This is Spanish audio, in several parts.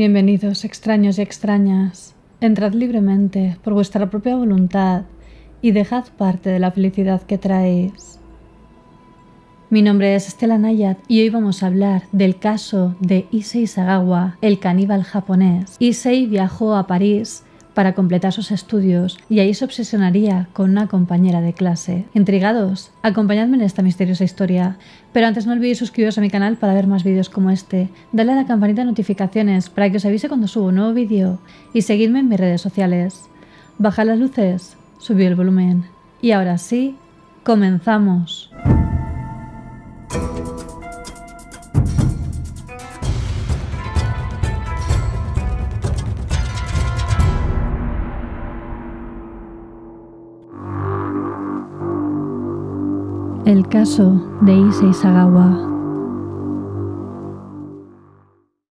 Bienvenidos, extraños y extrañas. Entrad libremente, por vuestra propia voluntad, y dejad parte de la felicidad que traéis. Mi nombre es Estela Nayat y hoy vamos a hablar del caso de Issei Sagawa, el caníbal japonés. Issei viajó a París para completar sus estudios y ahí se obsesionaría con una compañera de clase. ¿Intrigados? Acompañadme en esta misteriosa historia. Pero antes no olvidéis suscribiros a mi canal para ver más vídeos como este. Dale a la campanita de notificaciones para que os avise cuando subo un nuevo vídeo y seguidme en mis redes sociales. Baja las luces, subí el volumen. Y ahora sí, comenzamos. El caso de Issei Sagawa.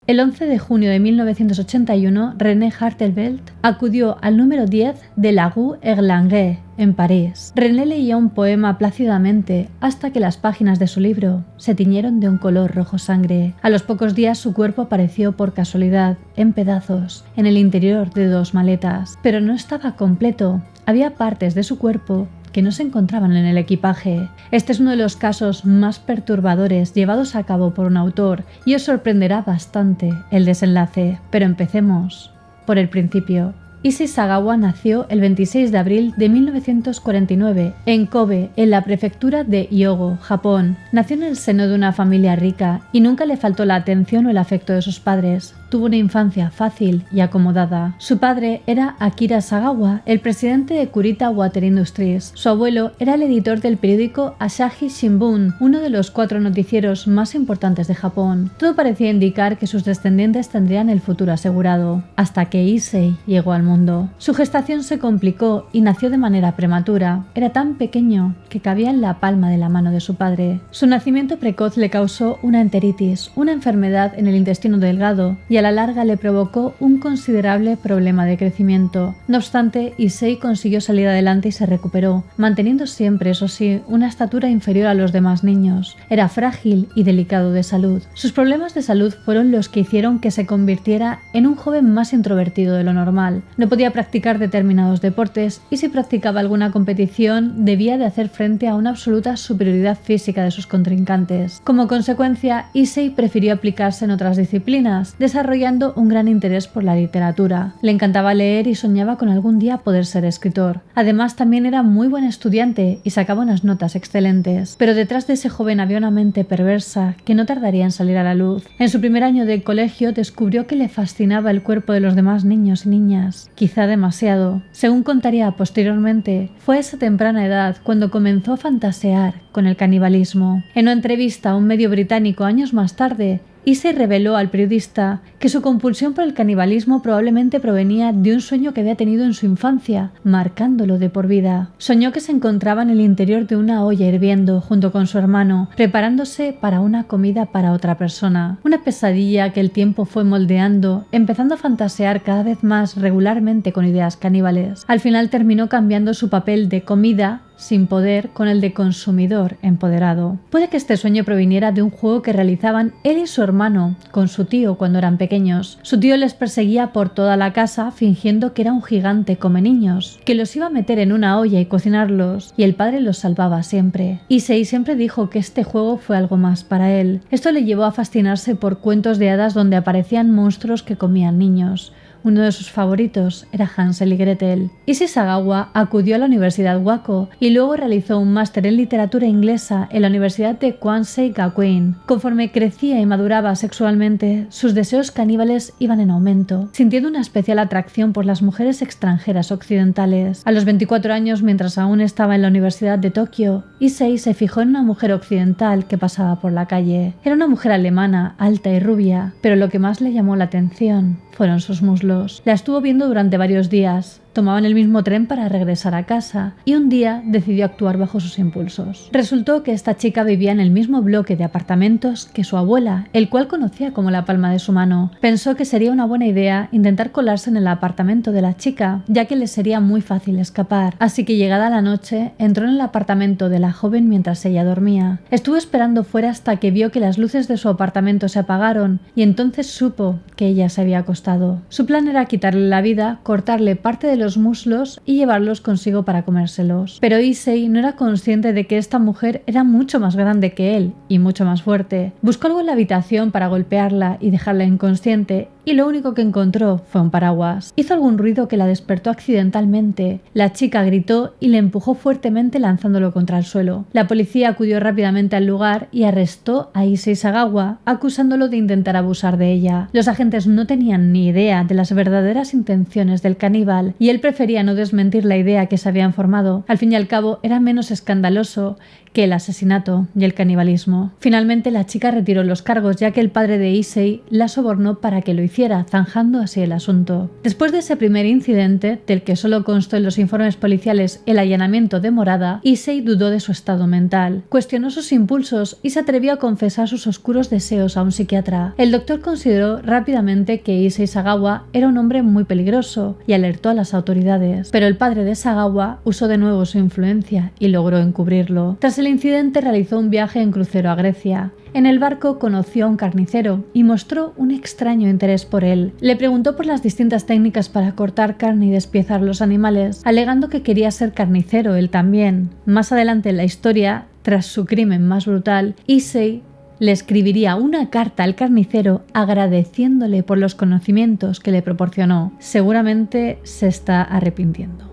El 11 de junio de 1981, René Hartelbelt acudió al número 10 de la Rue Erlanger, en París. René leía un poema plácidamente hasta que las páginas de su libro se tiñeron de un color rojo sangre. A los pocos días su cuerpo apareció por casualidad, en pedazos, en el interior de 2 maletas. Pero no estaba completo. Había partes de su cuerpo que no se encontraban en el equipaje. Este es uno de los casos más perturbadores llevados a cabo por un autor y os sorprenderá bastante el desenlace. Pero empecemos por el principio. Issei Sagawa nació el 26 de abril de 1949 en Kobe, en la prefectura de Hyogo, Japón. Nació en el seno de una familia rica y nunca le faltó la atención o el afecto de sus padres. Tuvo una infancia fácil y acomodada. Su padre era Akira Sagawa, el presidente de Kurita Water Industries. Su abuelo era el editor del periódico Asahi Shimbun, uno de los 4 noticieros más importantes de Japón. Todo parecía indicar que sus descendientes tendrían el futuro asegurado, hasta que Issei llegó al mundo. Su gestación se complicó y nació de manera prematura. Era tan pequeño que cabía en la palma de la mano de su padre. Su nacimiento precoz le causó una enteritis, una enfermedad en el intestino delgado, y a la larga le provocó un considerable problema de crecimiento. No obstante, Issei consiguió salir adelante y se recuperó, manteniendo siempre, eso sí, una estatura inferior a los demás niños. Era frágil y delicado de salud. Sus problemas de salud fueron los que hicieron que se convirtiera en un joven más introvertido de lo normal. No podía practicar determinados deportes y si practicaba alguna competición debía de hacer frente a una absoluta superioridad física de sus contrincantes. Como consecuencia, Issei prefirió aplicarse en otras disciplinas, desarrollando un gran interés por la literatura. Le encantaba leer y soñaba con algún día poder ser escritor. Además, también era muy buen estudiante y sacaba unas notas excelentes. Pero detrás de ese joven había una mente perversa que no tardaría en salir a la luz. En su primer año de colegio descubrió que le fascinaba el cuerpo de los demás niños y niñas, quizá demasiado. Según contaría posteriormente, fue a esa temprana edad cuando comenzó a fantasear con el canibalismo. En una entrevista a un medio británico años más tarde, Issei reveló al periodista que su compulsión por el canibalismo probablemente provenía de un sueño que había tenido en su infancia, marcándolo de por vida. Soñó que se encontraba en el interior de una olla hirviendo junto con su hermano, preparándose para una comida para otra persona. Una pesadilla que el tiempo fue moldeando, empezando a fantasear cada vez más regularmente con ideas caníbales. Al final terminó cambiando su papel de comida sin poder con el de consumidor empoderado. Puede que este sueño proviniera de un juego que realizaban él y su hermano con su tío cuando eran pequeños. Su tío les perseguía por toda la casa fingiendo que era un gigante come niños, que los iba a meter en una olla y cocinarlos, y el padre los salvaba siempre. Issei siempre dijo que este juego fue algo más para él. Esto le llevó a fascinarse por cuentos de hadas donde aparecían monstruos que comían niños. Uno de sus favoritos era Hansel y Gretel. Issei Sagawa acudió a la Universidad Wako y luego realizó un máster en literatura inglesa en la Universidad de Kwansei Gakuin. Conforme crecía y maduraba sexualmente, sus deseos caníbales iban en aumento, sintiendo una especial atracción por las mujeres extranjeras occidentales. A los 24 años, mientras aún estaba en la Universidad de Tokio, Issei se fijó en una mujer occidental que pasaba por la calle. Era una mujer alemana, alta y rubia, pero lo que más le llamó la atención fueron sus muslos. La estuvo viendo durante varios días. tomaban el mismo tren para regresar a casa y un día decidió actuar bajo sus impulsos. Resultó que esta chica vivía en el mismo bloque de apartamentos que su abuela, el cual conocía como la palma de su mano. Pensó que sería una buena idea intentar colarse en el apartamento de la chica, ya que le sería muy fácil escapar. Así que llegada la noche, entró en el apartamento de la joven mientras ella dormía. Estuvo esperando fuera hasta que vio que las luces de su apartamento se apagaron y entonces supo que ella se había acostado. Su plan era quitarle la vida, cortarle parte de los muslos y llevarlos consigo para comérselos. Pero Issei no era consciente de que esta mujer era mucho más grande que él y mucho más fuerte. Buscó algo en la habitación para golpearla y dejarla inconsciente y lo único que encontró fue un paraguas. Hizo algún ruido que la despertó accidentalmente. La chica gritó y le empujó fuertemente lanzándolo contra el suelo. La policía acudió rápidamente al lugar y arrestó a Issei Sagawa, acusándolo de intentar abusar de ella. Los agentes no tenían ni idea de las verdaderas intenciones del caníbal y él prefería no desmentir la idea que se habían formado. Al fin y al cabo, era menos escandaloso que el asesinato y el canibalismo. Finalmente la chica retiró los cargos ya que el padre de Issei la sobornó para que lo hiciera, zanjando así el asunto. Después de ese primer incidente, del que solo constó en los informes policiales el allanamiento de morada, Issei dudó de su estado mental, cuestionó sus impulsos y se atrevió a confesar sus oscuros deseos a un psiquiatra. El doctor consideró rápidamente que Issei Sagawa era un hombre muy peligroso y alertó a las autoridades, pero el padre de Sagawa usó de nuevo su influencia y logró encubrirlo. Tras el incidente realizó un viaje en crucero a Grecia. En el barco conoció a un carnicero y mostró un extraño interés por él. Le preguntó por las distintas técnicas para cortar carne y despiezar los animales, alegando que quería ser carnicero él también. Más adelante en la historia, tras su crimen más brutal, Issei le escribiría una carta al carnicero agradeciéndole por los conocimientos que le proporcionó. Seguramente se está arrepintiendo.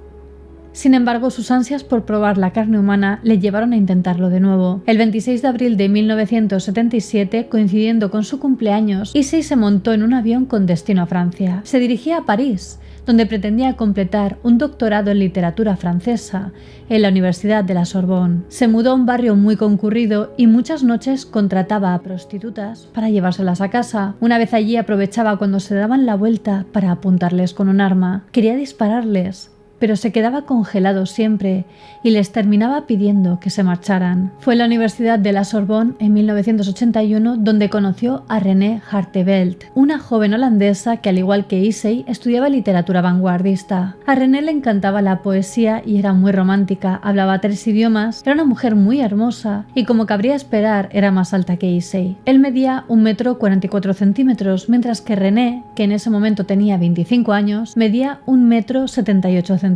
Sin embargo, sus ansias por probar la carne humana le llevaron a intentarlo de nuevo. El 26 de abril de 1977, coincidiendo con su cumpleaños, Issei se montó en un avión con destino a Francia. Se dirigía a París, donde pretendía completar un doctorado en literatura francesa en la Universidad de la Sorbonne. Se mudó a un barrio muy concurrido y muchas noches contrataba a prostitutas para llevárselas a casa. Una vez allí aprovechaba cuando se daban la vuelta para apuntarles con un arma. Quería dispararles, pero se quedaba congelado siempre y les terminaba pidiendo que se marcharan. Fue en la Universidad de la Sorbonne en 1981 donde conoció a René Hartevelt, una joven holandesa que al igual que Issei estudiaba literatura vanguardista. A René le encantaba la poesía y era muy romántica, hablaba 3 idiomas, era una mujer muy hermosa y como cabría esperar era más alta que Issei. Él medía 1,44 m, mientras que René, que en ese momento tenía 25 años, medía 1,78 m.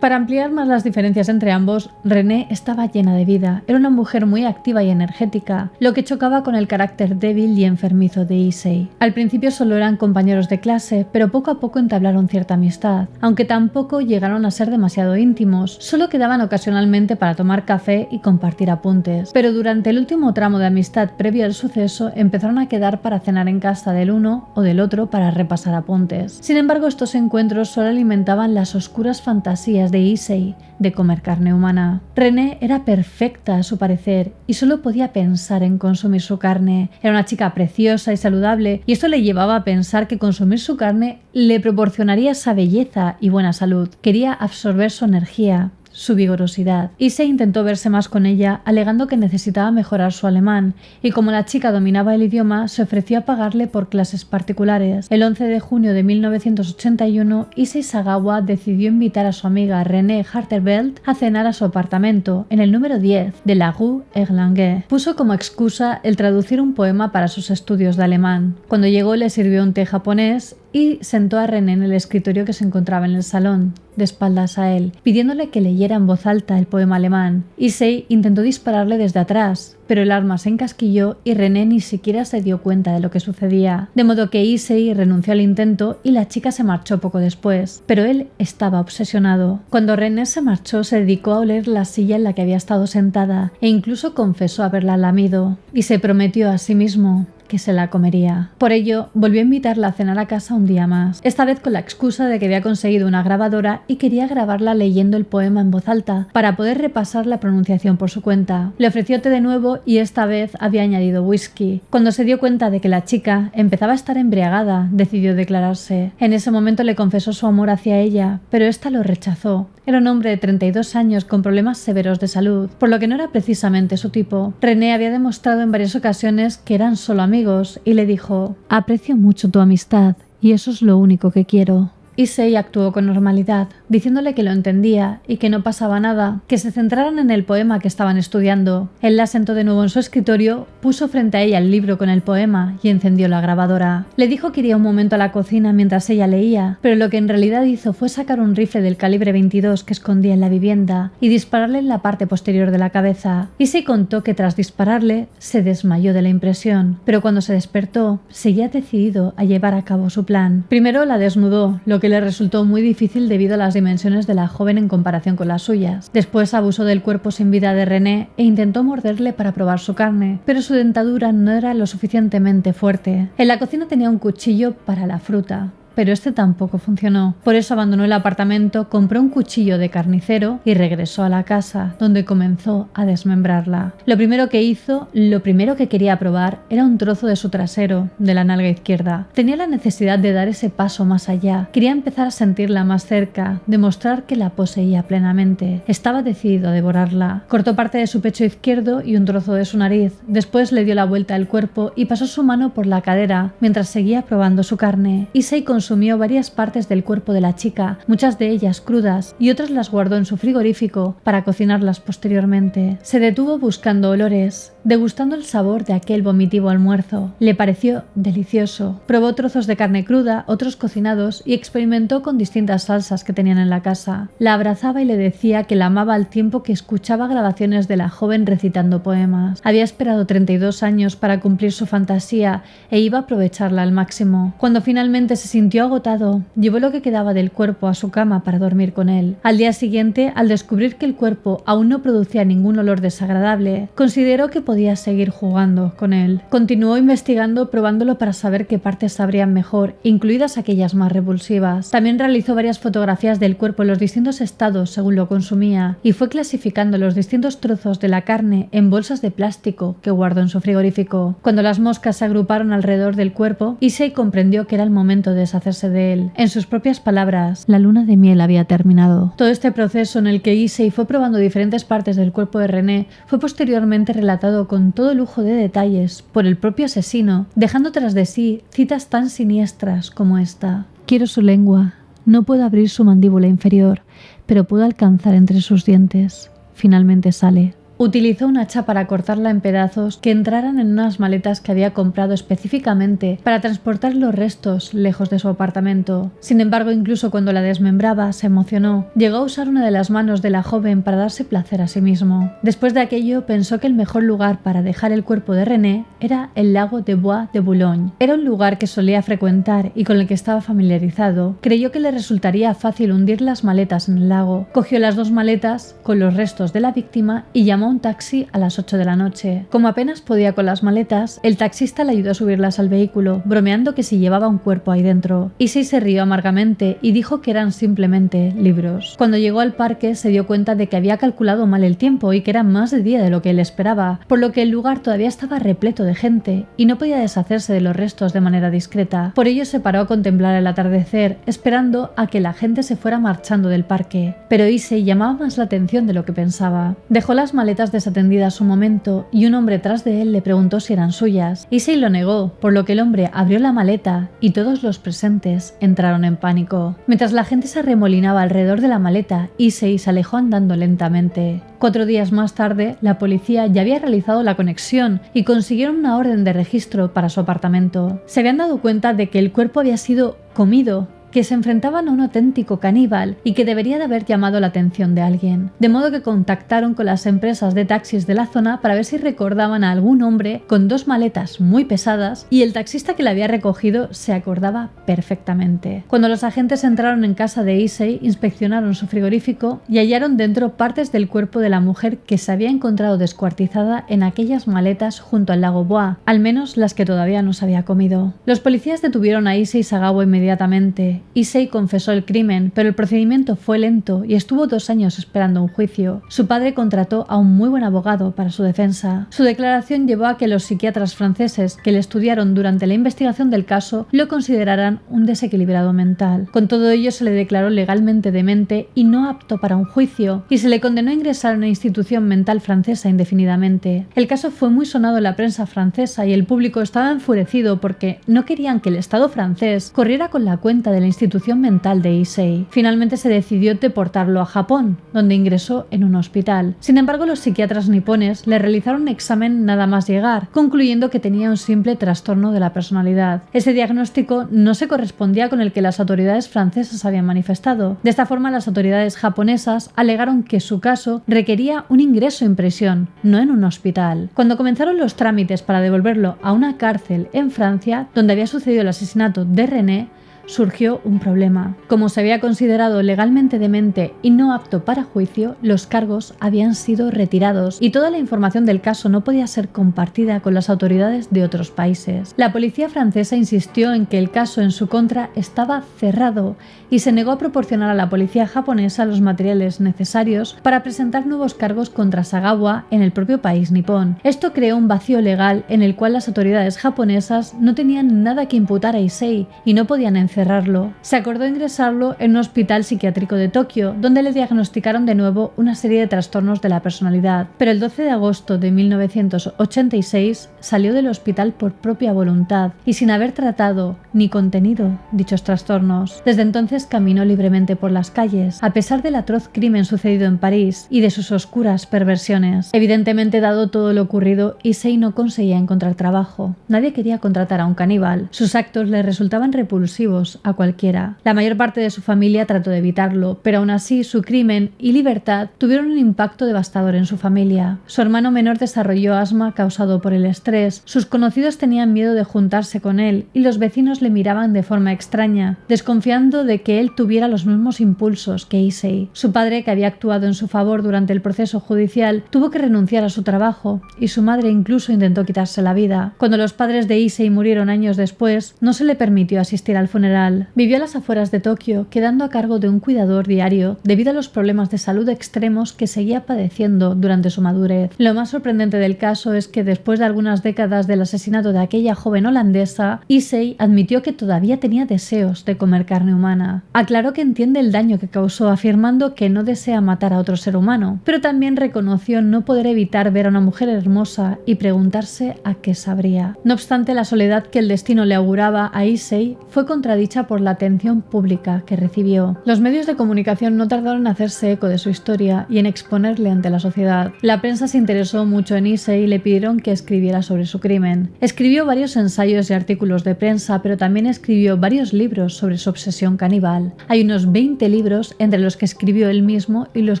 Para ampliar más las diferencias entre ambos, René estaba llena de vida, era una mujer muy activa y energética, lo que chocaba con el carácter débil y enfermizo de Issei. Al principio solo eran compañeros de clase, pero poco a poco entablaron cierta amistad, aunque tampoco llegaron a ser demasiado íntimos, solo quedaban ocasionalmente para tomar café y compartir apuntes. Pero durante el último tramo de amistad previo al suceso, empezaron a quedar para cenar en casa del uno o del otro para repasar apuntes. Sin embargo, estos encuentros solo alimentaban las oscuras fantasías de Issei de comer carne humana. René era perfecta a su parecer y solo podía pensar en consumir su carne. Era una chica preciosa y saludable y esto le llevaba a pensar que consumir su carne le proporcionaría esa belleza y buena salud. Quería absorber su energía, su vigorosidad. Issei intentó verse más con ella, alegando que necesitaba mejorar su alemán, y como la chica dominaba el idioma, se ofreció a pagarle por clases particulares. El 11 de junio de 1981, Issei Sagawa decidió invitar a su amiga René Hartevelt a cenar a su apartamento, en el número 10 de la Rue Erlangen. Puso como excusa el traducir un poema para sus estudios de alemán. Cuando llegó le sirvió un té japonés y sentó a René en el escritorio que se encontraba en el salón, de espaldas a él, pidiéndole que leyera en voz alta el poema alemán. Issei intentó dispararle desde atrás, pero el arma se encasquilló y René ni siquiera se dio cuenta de lo que sucedía. De modo que Issei renunció al intento y la chica se marchó poco después, pero él estaba obsesionado. Cuando René se marchó, se dedicó a oler la silla en la que había estado sentada e incluso confesó haberla lamido, y se prometió a sí mismo que se la comería. Por ello, volvió a invitarla a cenar a casa un día más, esta vez con la excusa de que había conseguido una grabadora y quería grabarla leyendo el poema en voz alta para poder repasar la pronunciación por su cuenta. Le ofreció té de nuevo y esta vez había añadido whisky. Cuando se dio cuenta de que la chica empezaba a estar embriagada, decidió declararse. En ese momento le confesó su amor hacia ella, pero ésta lo rechazó. Era un hombre de 32 años con problemas severos de salud, por lo que no era precisamente su tipo. René había demostrado en varias ocasiones que eran solo amigos y le dijo: «Aprecio mucho tu amistad y eso es lo único que quiero». Issei actuó con normalidad, diciéndole que lo entendía y que no pasaba nada, que se centraran en el poema que estaban estudiando. Él la sentó de nuevo en su escritorio, puso frente a ella el libro con el poema y encendió la grabadora. Le dijo que iría un momento a la cocina mientras ella leía, pero lo que en realidad hizo fue sacar un rifle del calibre 22 que escondía en la vivienda y dispararle en la parte posterior de la cabeza. Issei contó que tras dispararle se desmayó de la impresión, pero cuando se despertó seguía decidido a llevar a cabo su plan. Primero la desnudó, lo que le resultó muy difícil debido a las dimensiones de la joven en comparación con las suyas. Después abusó del cuerpo sin vida de René e intentó morderle para probar su carne, pero su dentadura no era lo suficientemente fuerte. En la cocina tenía un cuchillo para la fruta, pero este tampoco funcionó. Por eso abandonó el apartamento, compró un cuchillo de carnicero y regresó a la casa, donde comenzó a desmembrarla. Lo primero que quería probar era un trozo de su trasero, de la nalga izquierda. Tenía la necesidad de dar ese paso más allá. Quería empezar a sentirla más cerca, demostrar que la poseía plenamente. Estaba decidido a devorarla. Cortó parte de su pecho izquierdo y un trozo de su nariz. Después le dio la vuelta al cuerpo y pasó su mano por la cadera, mientras seguía probando su carne. Issei consumió varias partes del cuerpo de la chica, muchas de ellas crudas, y otras las guardó en su frigorífico para cocinarlas posteriormente. Se detuvo buscando olores, degustando el sabor de aquel vomitivo almuerzo. Le pareció delicioso. Probó trozos de carne cruda, otros cocinados, y experimentó con distintas salsas que tenían en la casa. La abrazaba y le decía que la amaba al tiempo que escuchaba grabaciones de la joven recitando poemas. Había esperado 32 años para cumplir su fantasía e iba a aprovecharla al máximo. Cuando finalmente se sintió agotado, llevó lo que quedaba del cuerpo a su cama para dormir con él. Al día siguiente, al descubrir que el cuerpo aún no producía ningún olor desagradable, consideró que podía seguir jugando con él. Continuó investigando, probándolo para saber qué partes sabrían mejor, incluidas aquellas más repulsivas. También realizó varias fotografías del cuerpo en los distintos estados según lo consumía y fue clasificando los distintos trozos de la carne en bolsas de plástico que guardó en su frigorífico. Cuando las moscas se agruparon alrededor del cuerpo, Issei comprendió que era el momento de deshacerse de él. En sus propias palabras, la luna de miel había terminado. Todo este proceso en el que Issei fue probando diferentes partes del cuerpo de René fue posteriormente relatado con todo lujo de detalles por el propio asesino, dejando tras de sí citas tan siniestras como esta: «Quiero su lengua. No puedo abrir su mandíbula inferior, pero puedo alcanzar entre sus dientes. Finalmente sale». Utilizó un hacha para cortarla en pedazos que entraran en unas maletas que había comprado específicamente para transportar los restos lejos de su apartamento. Sin embargo, incluso cuando la desmembraba, se emocionó. Llegó a usar una de las manos de la joven para darse placer a sí mismo. Después de aquello, pensó que el mejor lugar para dejar el cuerpo de René era el lago de Bois de Boulogne. Era un lugar que solía frecuentar y con el que estaba familiarizado. Creyó que le resultaría fácil hundir las maletas en el lago. Cogió las 2 maletas con los restos de la víctima y llamó un taxi a las 8 de la noche. Como apenas podía con las maletas, el taxista le ayudó a subirlas al vehículo, bromeando que si llevaba un cuerpo ahí dentro. Issei se rió amargamente y dijo que eran simplemente libros. Cuando llegó al parque se dio cuenta de que había calculado mal el tiempo y que era más de día de lo que él esperaba, por lo que el lugar todavía estaba repleto de gente y no podía deshacerse de los restos de manera discreta. Por ello se paró a contemplar el atardecer, esperando a que la gente se fuera marchando del parque. Pero Issei llamaba más la atención de lo que pensaba. Dejó las maletas desatendidas un momento y un hombre tras de él le preguntó si eran suyas. Issei lo negó, por lo que el hombre abrió la maleta y todos los presentes entraron en pánico. Mientras la gente se arremolinaba alrededor de la maleta, Issei se alejó andando lentamente. 4 días más tarde, la policía ya había realizado la conexión y consiguieron una orden de registro para su apartamento. Se habían dado cuenta de que el cuerpo había sido comido, que se enfrentaban a un auténtico caníbal y que debería de haber llamado la atención de alguien. De modo que contactaron con las empresas de taxis de la zona para ver si recordaban a algún hombre con 2 maletas muy pesadas, y el taxista que la había recogido se acordaba perfectamente. Cuando los agentes entraron en casa de Issei, inspeccionaron su frigorífico y hallaron dentro partes del cuerpo de la mujer que se había encontrado descuartizada en aquellas maletas junto al lago Bois, al menos las que todavía no se había comido. Los policías detuvieron a Issei Sagawa inmediatamente Issei confesó el crimen, pero el procedimiento fue lento y estuvo 2 años esperando un juicio. Su padre contrató a un muy buen abogado para su defensa. Su declaración llevó a que los psiquiatras franceses que le estudiaron durante la investigación del caso lo consideraran un desequilibrado mental. Con todo ello se le declaró legalmente demente y no apto para un juicio, y se le condenó a ingresar en una institución mental francesa indefinidamente. El caso fue muy sonado en la prensa francesa y el público estaba enfurecido porque no querían que el Estado francés corriera con la cuenta de la institución mental de Issei. Finalmente se decidió deportarlo a Japón, donde ingresó en un hospital. Sin embargo, los psiquiatras nipones le realizaron un examen nada más llegar, concluyendo que tenía un simple trastorno de la personalidad. Ese diagnóstico no se correspondía con el que las autoridades francesas habían manifestado. De esta forma, las autoridades japonesas alegaron que su caso requería un ingreso en prisión, no en un hospital. Cuando comenzaron los trámites para devolverlo a una cárcel en Francia, donde había sucedido el asesinato de René, surgió un problema. Como se había considerado legalmente demente y no apto para juicio, los cargos habían sido retirados y toda la información del caso no podía ser compartida con las autoridades de otros países. La policía francesa insistió en que el caso en su contra estaba cerrado y se negó a proporcionar a la policía japonesa los materiales necesarios para presentar nuevos cargos contra Sagawa en el propio país nipón. Esto creó un vacío legal en el cual las autoridades japonesas no tenían nada que imputar a Issei y no podían encerrarlo. Se acordó ingresarlo en un hospital psiquiátrico de Tokio, donde le diagnosticaron de nuevo una serie de trastornos de la personalidad. Pero el 12 de agosto de 1986 salió del hospital por propia voluntad y sin haber tratado ni contenido dichos trastornos. Desde entonces caminó libremente por las calles, a pesar del atroz crimen sucedido en París y de sus oscuras perversiones. Evidentemente, dado todo lo ocurrido, Issei no conseguía encontrar trabajo. Nadie quería contratar a un caníbal. Sus actos le resultaban repulsivos a cualquiera. La mayor parte de su familia trató de evitarlo, pero aún así su crimen y libertad tuvieron un impacto devastador en su familia. Su hermano menor desarrolló asma causado por el estrés, sus conocidos tenían miedo de juntarse con él y los vecinos le miraban de forma extraña, desconfiando de que él tuviera los mismos impulsos que Issei. Su padre, que había actuado en su favor durante el proceso judicial, tuvo que renunciar a su trabajo y su madre incluso intentó quitarse la vida. Cuando los padres de Issei murieron años después, no se le permitió asistir al funeral. Vivió a las afueras de Tokio, quedando a cargo de un cuidador diario debido a los problemas de salud extremos que seguía padeciendo durante su madurez. Lo más sorprendente del caso es que después de algunas décadas del asesinato de aquella joven holandesa, Issei admitió que todavía tenía deseos de comer carne humana. Aclaró que entiende el daño que causó, afirmando que no desea matar a otro ser humano, pero también reconoció no poder evitar ver a una mujer hermosa y preguntarse a qué sabría. No obstante, la soledad que el destino le auguraba a Issei fue contradicha por la atención pública que recibió. Los medios de comunicación no tardaron en hacerse eco de su historia y en exponerle ante la sociedad. La prensa se interesó mucho en Issei y le pidieron que escribiera sobre su crimen. Escribió varios ensayos y artículos de prensa, pero también escribió varios libros sobre su obsesión caníbal. Hay unos 20 libros entre los que escribió él mismo y los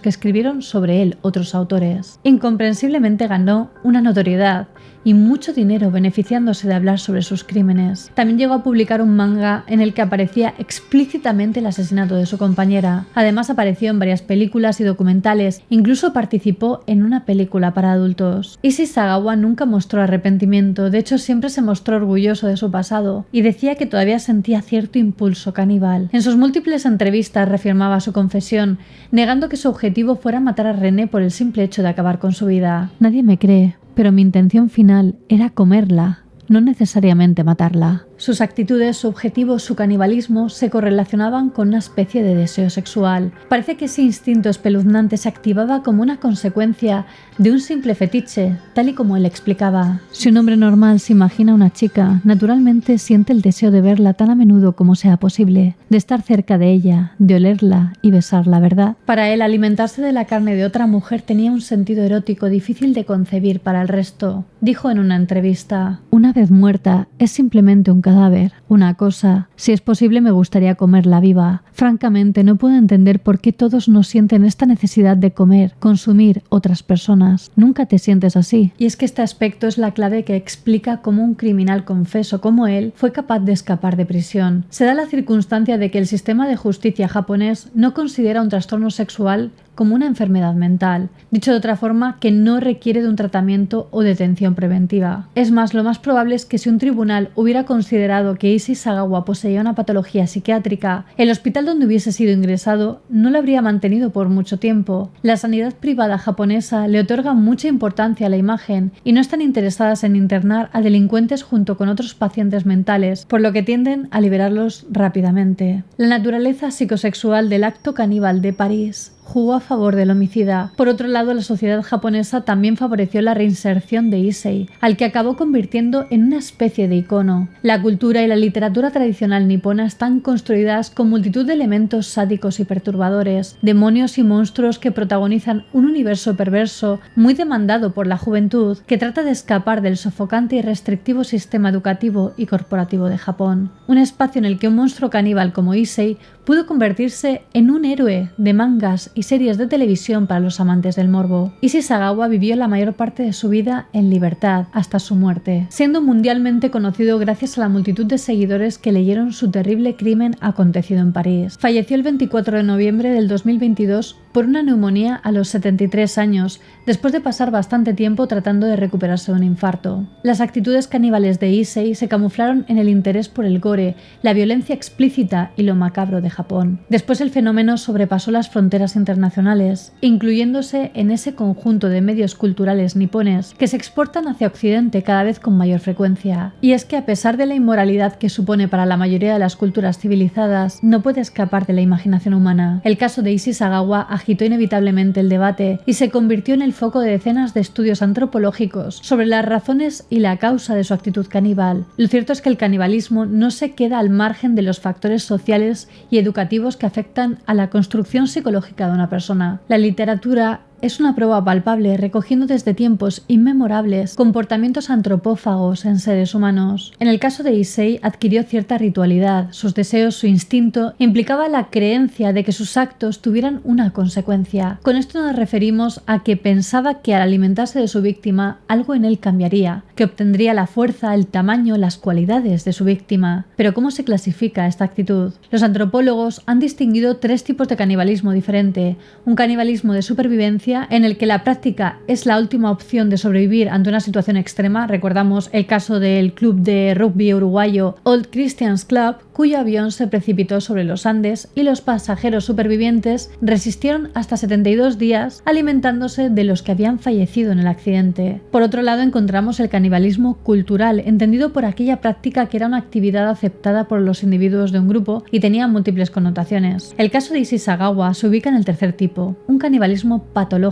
que escribieron sobre él otros autores. Incomprensiblemente ganó una notoriedad y mucho dinero beneficiándose de hablar sobre sus crímenes. También llegó a publicar un manga en el que aparecía explícitamente el asesinato de su compañera. Además, apareció en varias películas y documentales, incluso participó en una película para adultos. Issei Sagawa nunca mostró arrepentimiento, de hecho siempre se mostró orgulloso de su pasado y decía que todavía sentía cierto impulso caníbal. En sus múltiples entrevistas reafirmaba su confesión, negando que su objetivo fuera matar a René por el simple hecho de acabar con su vida. Nadie me cree, pero mi intención final era comerla, no necesariamente matarla. Sus actitudes, su objetivo, su canibalismo se correlacionaban con una especie de deseo sexual. Parece que ese instinto espeluznante se activaba como una consecuencia de un simple fetiche, tal y como él explicaba. Si un hombre normal se imagina a una chica, naturalmente siente el deseo de verla tan a menudo como sea posible, de estar cerca de ella, de olerla y besarla, ¿verdad? Para él, alimentarse de la carne de otra mujer tenía un sentido erótico difícil de concebir para el resto. Dijo en una entrevista: "Una vez muerta, es simplemente un cadáver, una cosa. Si es posible, me gustaría comerla viva. Francamente, no puedo entender por qué todos nos sienten esta necesidad de comer, consumir otras personas. Nunca te sientes así". Y es que este aspecto es la clave que explica cómo un criminal confeso como él fue capaz de escapar de prisión. Se da la circunstancia de que el sistema de justicia japonés no considera un trastorno sexual como una enfermedad mental, dicho de otra forma que no requiere de un tratamiento o detención preventiva. Es más, lo más probable es que si un tribunal hubiera considerado que Issei Sagawa poseía una patología psiquiátrica, el hospital donde hubiese sido ingresado no lo habría mantenido por mucho tiempo. La sanidad privada japonesa le otorga mucha importancia a la imagen y no están interesadas en internar a delincuentes junto con otros pacientes mentales, por lo que tienden a liberarlos rápidamente. La naturaleza psicosexual del acto caníbal de París jugó a favor del homicida. Por otro lado, la sociedad japonesa también favoreció la reinserción de Issei, al que acabó convirtiendo en una especie de icono. La cultura y la literatura tradicional nipona están construidas con multitud de elementos sádicos y perturbadores, demonios y monstruos que protagonizan un universo perverso muy demandado por la juventud que trata de escapar del sofocante y restrictivo sistema educativo y corporativo de Japón. Un espacio en el que un monstruo caníbal como Issei pudo convertirse en un héroe de mangas y series de televisión para los amantes del morbo. Issei Sagawa vivió la mayor parte de su vida en libertad hasta su muerte, siendo mundialmente conocido gracias a la multitud de seguidores que leyeron su terrible crimen acontecido en París. Falleció el 24 de noviembre del 2022 por una neumonía a los 73 años, después de pasar bastante tiempo tratando de recuperarse de un infarto. Las actitudes caníbales de Issei se camuflaron en el interés por el gore, la violencia explícita y lo macabro de Japón. Después el fenómeno sobrepasó las fronteras internacionales, incluyéndose en ese conjunto de medios culturales nipones que se exportan hacia Occidente cada vez con mayor frecuencia. Y es que a pesar de la inmoralidad que supone para la mayoría de las culturas civilizadas, no puede escapar de la imaginación humana. El caso de Issei Sagawa agitó inevitablemente el debate y se convirtió en el foco de decenas de estudios antropológicos sobre las razones y la causa de su actitud caníbal. Lo cierto es que el canibalismo no se queda al margen de los factores sociales y educativos que afectan a la construcción psicológica de una persona. La literatura es una prueba palpable, recogiendo desde tiempos inmemorables comportamientos antropófagos en seres humanos. En el caso de Issei adquirió cierta ritualidad, sus deseos, su instinto, implicaba la creencia de que sus actos tuvieran una consecuencia. Con esto nos referimos a que pensaba que al alimentarse de su víctima, algo en él cambiaría, que obtendría la fuerza, el tamaño, las cualidades de su víctima. Pero ¿cómo se clasifica esta actitud? Los antropólogos han distinguido tres tipos de canibalismo diferente: un canibalismo de supervivencia, en el que la práctica es la última opción de sobrevivir ante una situación extrema. Recordamos el caso del club de rugby uruguayo Old Christians Club, cuyo avión se precipitó sobre los Andes y los pasajeros supervivientes resistieron hasta 72 días alimentándose de los que habían fallecido en el accidente. Por otro lado, encontramos el canibalismo cultural, entendido por aquella práctica que era una actividad aceptada por los individuos de un grupo y tenía múltiples connotaciones. El caso de Issei Sagawa se ubica en el tercer tipo, un canibalismo patológico,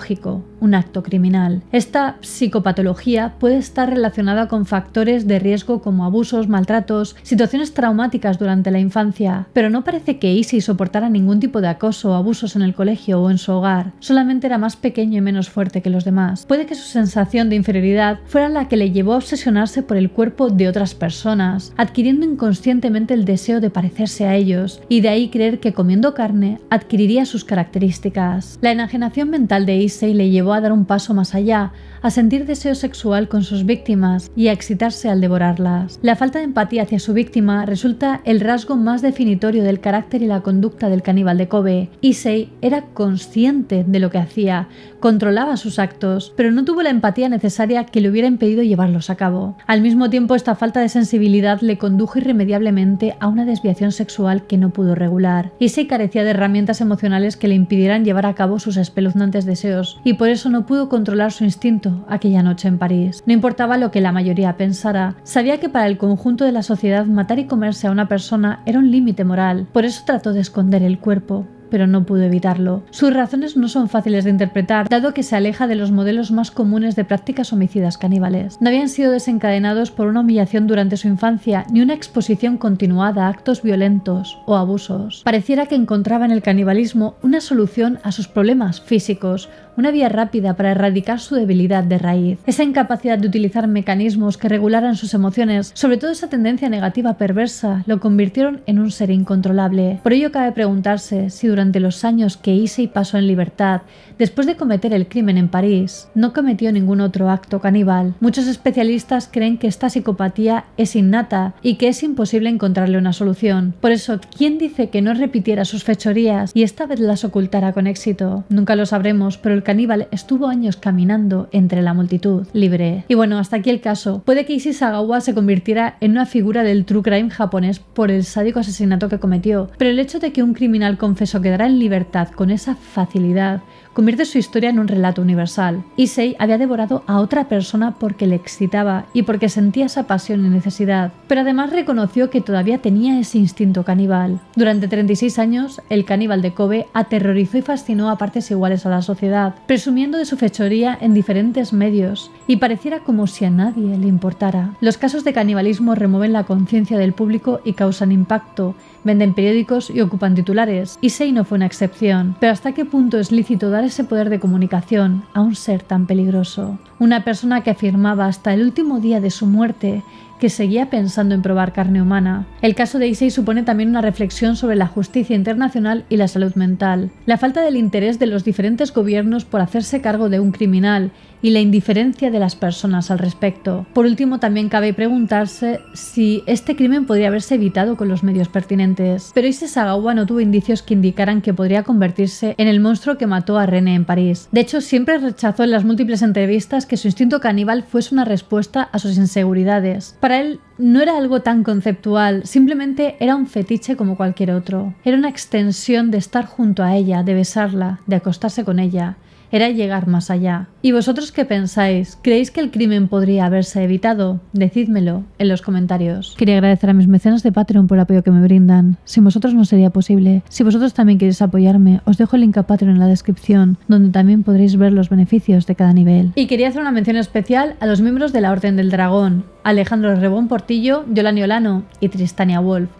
un acto criminal. Esta psicopatología puede estar relacionada con factores de riesgo como abusos, maltratos, situaciones traumáticas durante la infancia, pero no parece que Issei soportara ningún tipo de acoso o abusos en el colegio o en su hogar, solamente era más pequeño y menos fuerte que los demás. Puede que su sensación de inferioridad fuera la que le llevó a obsesionarse por el cuerpo de otras personas, adquiriendo inconscientemente el deseo de parecerse a ellos, y de ahí creer que comiendo carne adquiriría sus características. La enajenación mental de Issei le llevó a dar un paso más allá, a sentir deseo sexual con sus víctimas y a excitarse al devorarlas. La falta de empatía hacia su víctima resulta el rasgo más definitorio del carácter y la conducta del caníbal de Kobe. Issei era consciente de lo que hacía, controlaba sus actos, pero no tuvo la empatía necesaria que le hubiera impedido llevarlos a cabo. Al mismo tiempo, esta falta de sensibilidad le condujo irremediablemente a una desviación sexual que no pudo regular. Issei carecía de herramientas emocionales que le impidieran llevar a cabo sus espeluznantes deseos, y por eso no pudo controlar su instinto aquella noche en París. No importaba lo que la mayoría pensara, sabía que para el conjunto de la sociedad matar y comerse a una persona era un límite moral, por eso trató de esconder el cuerpo, pero no pudo evitarlo. Sus razones no son fáciles de interpretar, dado que se aleja de los modelos más comunes de prácticas homicidas caníbales. No habían sido desencadenados por una humillación durante su infancia, ni una exposición continuada a actos violentos o abusos. Pareciera que encontraba en el canibalismo una solución a sus problemas físicos, una vía rápida para erradicar su debilidad de raíz. Esa incapacidad de utilizar mecanismos que regularan sus emociones, sobre todo esa tendencia negativa perversa, lo convirtieron en un ser incontrolable. Por ello cabe preguntarse si durante durante los años que Issei pasó en libertad, después de cometer el crimen en París, no cometió ningún otro acto caníbal. Muchos especialistas creen que esta psicopatía es innata y que es imposible encontrarle una solución. Por eso, ¿quién dice que no repitiera sus fechorías y esta vez las ocultara con éxito? Nunca lo sabremos, pero el caníbal estuvo años caminando entre la multitud, libre. Y bueno, hasta aquí el caso. Puede que Issei Sagawa se convirtiera en una figura del true crime japonés por el sádico asesinato que cometió, pero el hecho de que un criminal confeso quedara en libertad con esa facilidad convierte su historia en un relato universal. Issei había devorado a otra persona porque le excitaba y porque sentía esa pasión y necesidad, pero además reconoció que todavía tenía ese instinto caníbal. Durante 36 años, el caníbal de Kobe aterrorizó y fascinó a partes iguales a la sociedad, presumiendo de su fechoría en diferentes medios, y pareciera como si a nadie le importara. Los casos de canibalismo remueven la conciencia del público y causan impacto, venden periódicos y ocupan titulares. Issei no fue una excepción, pero ¿hasta qué punto es lícito dar ese poder de comunicación a un ser tan peligroso? Una persona que afirmaba hasta el último día de su muerte que seguía pensando en probar carne humana. El caso de Issei supone también una reflexión sobre la justicia internacional y la salud mental, la falta del interés de los diferentes gobiernos por hacerse cargo de un criminal y la indiferencia de las personas al respecto. Por último, también cabe preguntarse si este crimen podría haberse evitado con los medios pertinentes. Pero Issei Sagawa no tuvo indicios que indicaran que podría convertirse en el monstruo que mató a René en París. De hecho, siempre rechazó en las múltiples entrevistas que su instinto caníbal fuese una respuesta a sus inseguridades. Para él no era algo tan conceptual, simplemente era un fetiche como cualquier otro. Era una extensión de estar junto a ella, de besarla, de acostarse con ella. Era llegar más allá. ¿Y vosotros qué pensáis? ¿Creéis que el crimen podría haberse evitado? Decídmelo en los comentarios. Quería agradecer a mis mecenas de Patreon por el apoyo que me brindan. Sin vosotros no sería posible. Si vosotros también queréis apoyarme, os dejo el link a Patreon en la descripción, donde también podréis ver los beneficios de cada nivel. Y quería hacer una mención especial a los miembros de la Orden del Dragón: Alejandro Rebón Portillo, Yolani Olano y Tristania Wolf.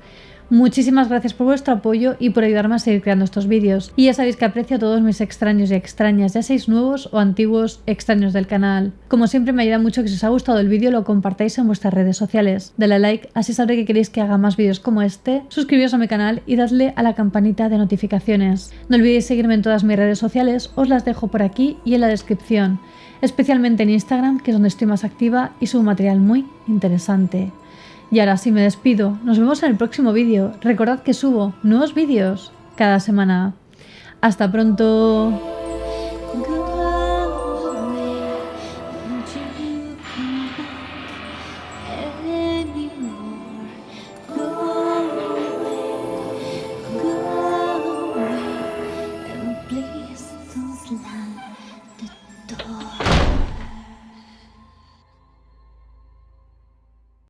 Muchísimas gracias por vuestro apoyo y por ayudarme a seguir creando estos vídeos. Y ya sabéis que aprecio a todos mis extraños y extrañas, ya seáis nuevos o antiguos extraños del canal. Como siempre, me ayuda mucho que si os ha gustado el vídeo lo compartáis en vuestras redes sociales. Dadle a like, así sabré que queréis que haga más vídeos como este. Suscribiros a mi canal y dadle a la campanita de notificaciones. No olvidéis seguirme en todas mis redes sociales, os las dejo por aquí y en la descripción. Especialmente en Instagram, que es donde estoy más activa y subo material muy interesante. Y ahora sí me despido. Nos vemos en el próximo vídeo. Recordad que subo nuevos vídeos cada semana. ¡Hasta pronto!